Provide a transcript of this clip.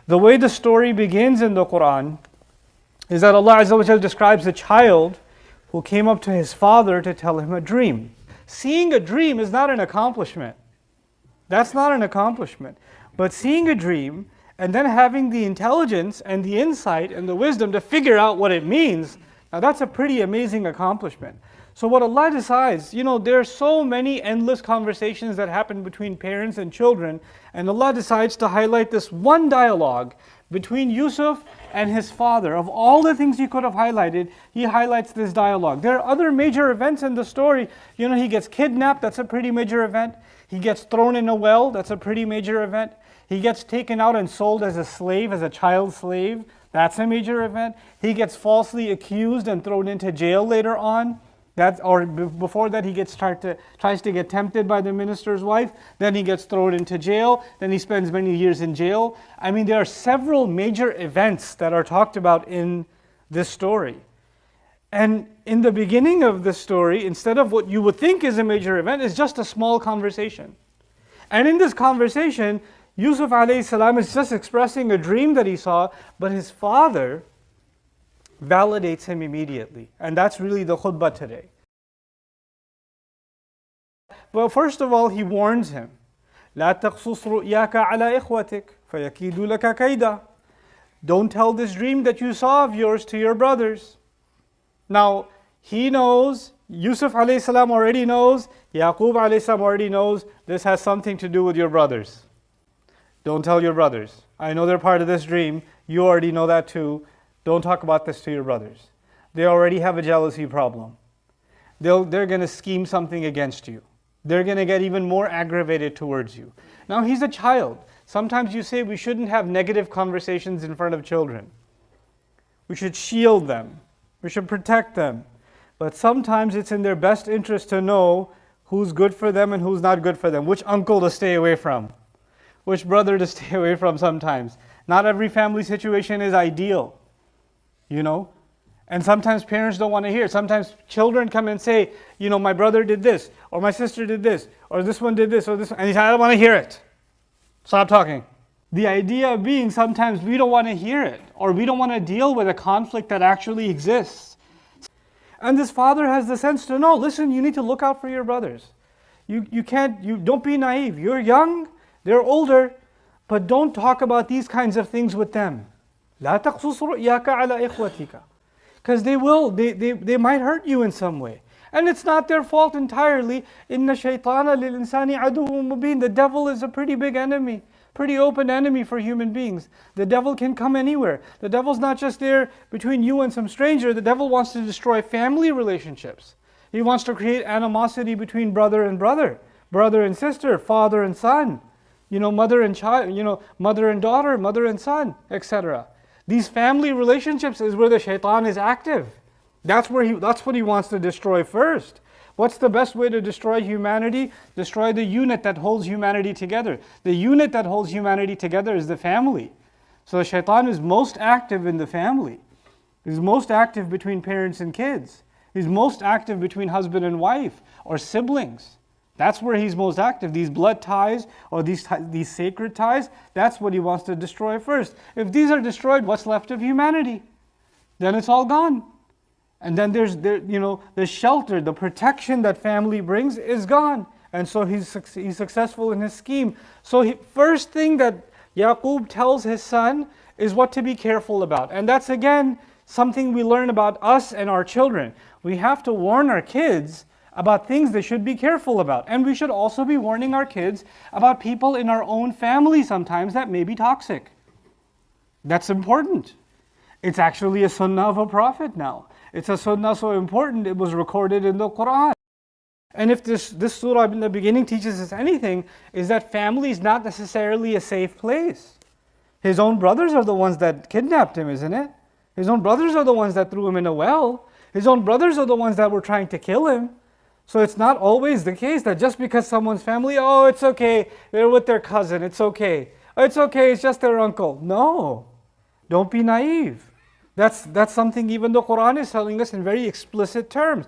The way the story begins in the Quran is that Allah Azza wa Jal describes a child who came up to his father to tell him a dream. Seeing a dream is not an accomplishment. That's not an accomplishment. But seeing a dream and then having the intelligence and the insight and the wisdom to figure out what it means, now that's a pretty amazing accomplishment. So what Allah decides, there are so many endless conversations that happen between parents and children, and Allah decides to highlight this one dialogue between Yusuf and his father. Of all the things he could have highlighted, he highlights this dialogue. There are other major events in the story. He gets kidnapped, that's a pretty major event. He gets thrown in a well, that's a pretty major event. He gets taken out and sold as a slave, as a child slave, that's a major event. He gets falsely accused and thrown into jail later on. Before that, he tries to get tempted by the minister's wife. Then he gets thrown into jail. Then he spends many years in jail. There are several major events that are talked about in this story. And in the beginning of the story, instead of what you would think is a major event, is just a small conversation. And in this conversation, Yusuf alayhi salam is just expressing a dream that he saw, but his father validates him immediately. And that's really the khutbah today. Well, first of all, he warns him. لا تقصص رؤياك على إخوتك فيكيدوا لك كيدا. Don't tell this dream that you saw of yours to your brothers. Now, he knows, Yusuf alayhi salam already knows, Yaqub alayhi salam already knows, this has something to do with your brothers. Don't tell your brothers. I know they're part of this dream. You already know that too. Don't talk about this to your brothers. They already have a jealousy problem. They're going to scheme something against you. They're going to get even more aggravated towards you. Now, he's a child. Sometimes you say we shouldn't have negative conversations in front of children. We should shield them. We should protect them. But sometimes it's in their best interest to know who's good for them and who's not good for them. Which uncle to stay away from. Which brother to stay away from sometimes. Not every family situation is ideal. And sometimes parents don't want to hear. Sometimes children come and say, my brother did this, or my sister did this, or this one did this, or this one. And he said, I don't want to hear it. Stop talking. The idea being sometimes we don't want to hear it, or we don't want to deal with a conflict that actually exists. And this father has the sense to know, listen, you need to look out for your brothers. You don't be naive. You're young, they're older, but don't talk about these kinds of things with them. لا تقصص رؤياك على إخوتك. Because they might hurt you in some way. And it's not their fault entirely. إِنَّ الشَّيْطَانَ لِلْإِنسَانِ عَدُوٌّ مُبِينٌ. The devil is a pretty big enemy, pretty open enemy for human beings. The devil can come anywhere. The devil's not just there between you and some stranger. The devil wants to destroy family relationships. He wants to create animosity between brother and brother, brother and sister, father and son, mother and child, mother and daughter, mother and son, etc. These family relationships is where the shaitan is active. That's what he wants to destroy first. What's the best way to destroy humanity? Destroy the unit that holds humanity together. The unit that holds humanity together is the family. So the shaitan is most active in the family. He's most active between parents and kids. He's most active between husband and wife or siblings. That's where he's most active. These blood ties or these sacred ties, that's what he wants to destroy first. If these are destroyed, what's left of humanity? Then it's all gone. And then there's the shelter, the protection that family brings is gone. And so he's successful in his scheme. So first thing that Yaqub tells his son is what to be careful about. And that's again something we learn about us and our children. We have to warn our kids about things they should be careful about. And we should also be warning our kids about people in our own family sometimes that may be toxic. That's important. It's actually a sunnah of a prophet now. It's a sunnah so important it was recorded in the Quran. And if this surah in the beginning teaches us anything, is that family is not necessarily a safe place. His own brothers are the ones that kidnapped him, isn't it? His own brothers are the ones that threw him in a well. His own brothers are the ones that were trying to kill him. So it's not always the case that just because someone's family, oh, it's okay, they're with their cousin, it's okay. Oh, it's okay, it's just their uncle. No, don't be naive. That's something even the Quran is telling us in very explicit terms.